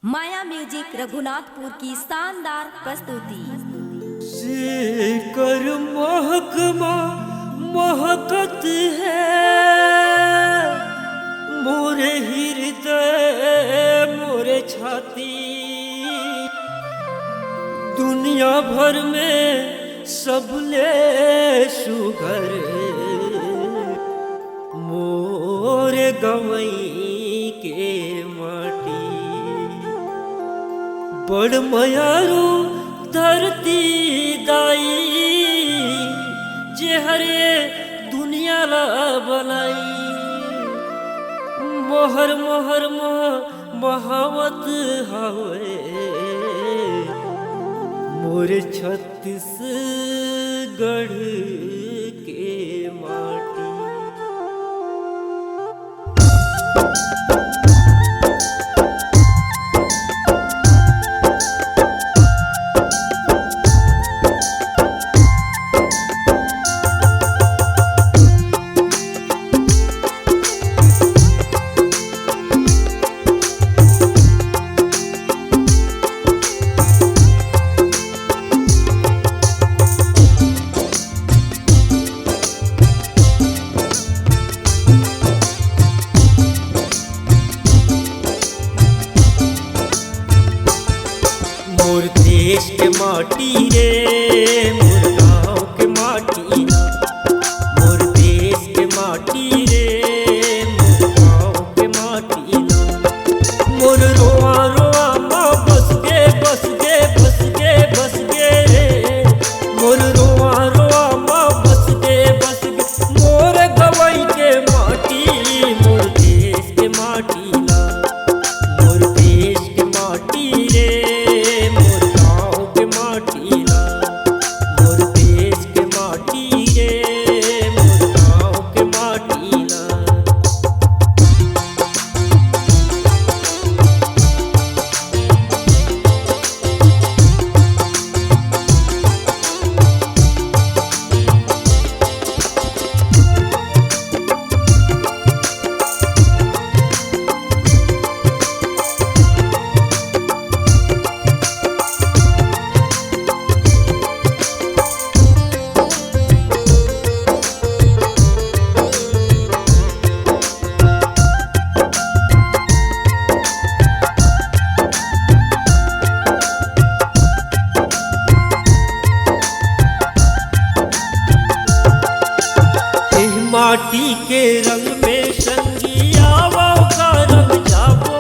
माया music Raghunathpur की शानदार प्रस्तुति। कर महकमा महकत है मोरे हृदय मोरे छाती, दुनिया भर में सबले सुघर मोरे गवई के माटी। बड़ मयारू धरती दाई जे हरे दुनिया ला बनाई, मोहर मोहर महावत हवे मोरे छत्तीसगढ़ के माटी। मोर देश के माटी रे मोर गाँव के माटी, मोर देश के माटी रे मोर गाँव के माटी। मोर रोआ रोआ माँ बस गे बस गे बस गे बस गे रे, मोर रोआ रोआ माँ बस गे बस गे मोर गवई के माटी। मोर देश के माटी ला मोर देश के माटी रे मोर गाँव के माटी ला, मोर देश के माटी रे मोर गाँव के माटी ला। माटी के रंग में संगी आवो का रंग जाबो,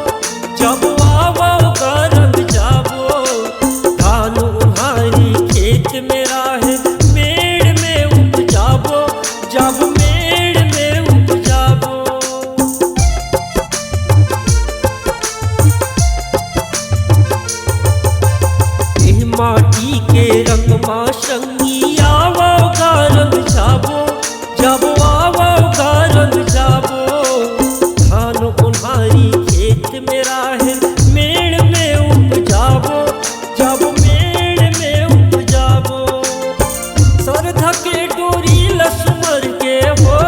जब आवो का रंग जाबो। धान उन्हारी खेत में राहे मेड़ में उपजाबो, जब मेड़ में उपजाबो। माटी के रंग में संगी आवो का रंग जाबो, जब आवो का रंग जाबो। धान उन्हारी खेत में राहे मेड़ में उपजाबो, जब मेड़ में उपजाबो। सरधा के डोरी लक्ष्मण के हो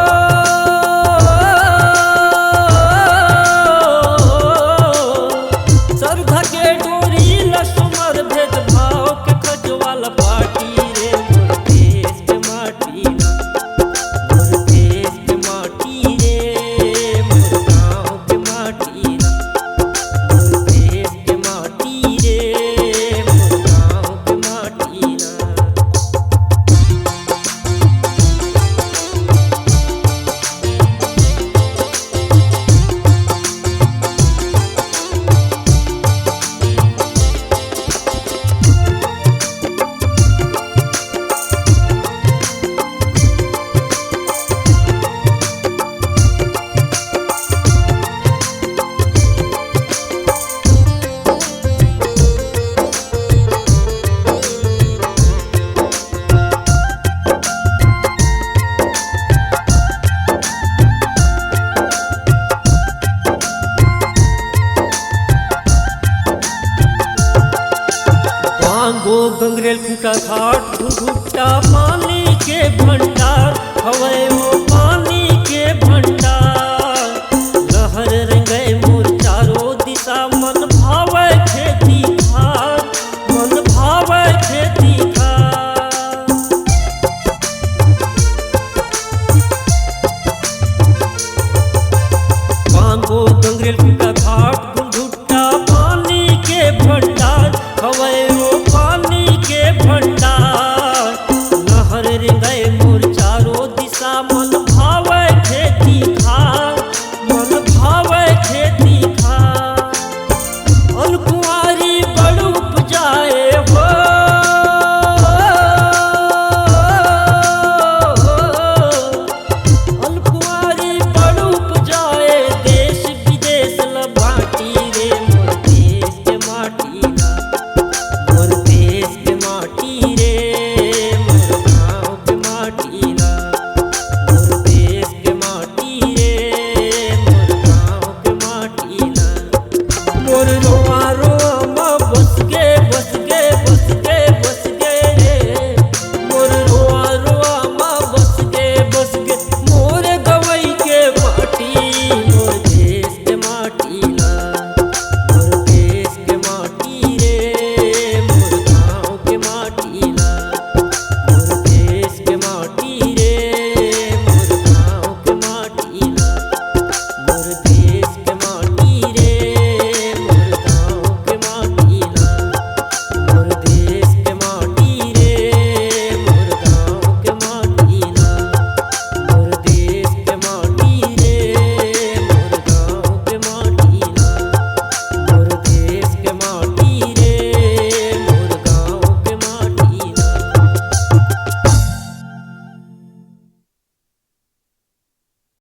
सरधा के डोरी लक्ष्मण भेदभाव के खजवाल पाटी रे मोर देश के माटी ना, मोर देश के माटी रे मोर गाँव के माटी ना, मोर देश के माटी रे मोर गाँव के माटी ना। गो गंगरेल खूटा घाट घुघुटा पानी के भंडार हवे वो पानी के भंडार।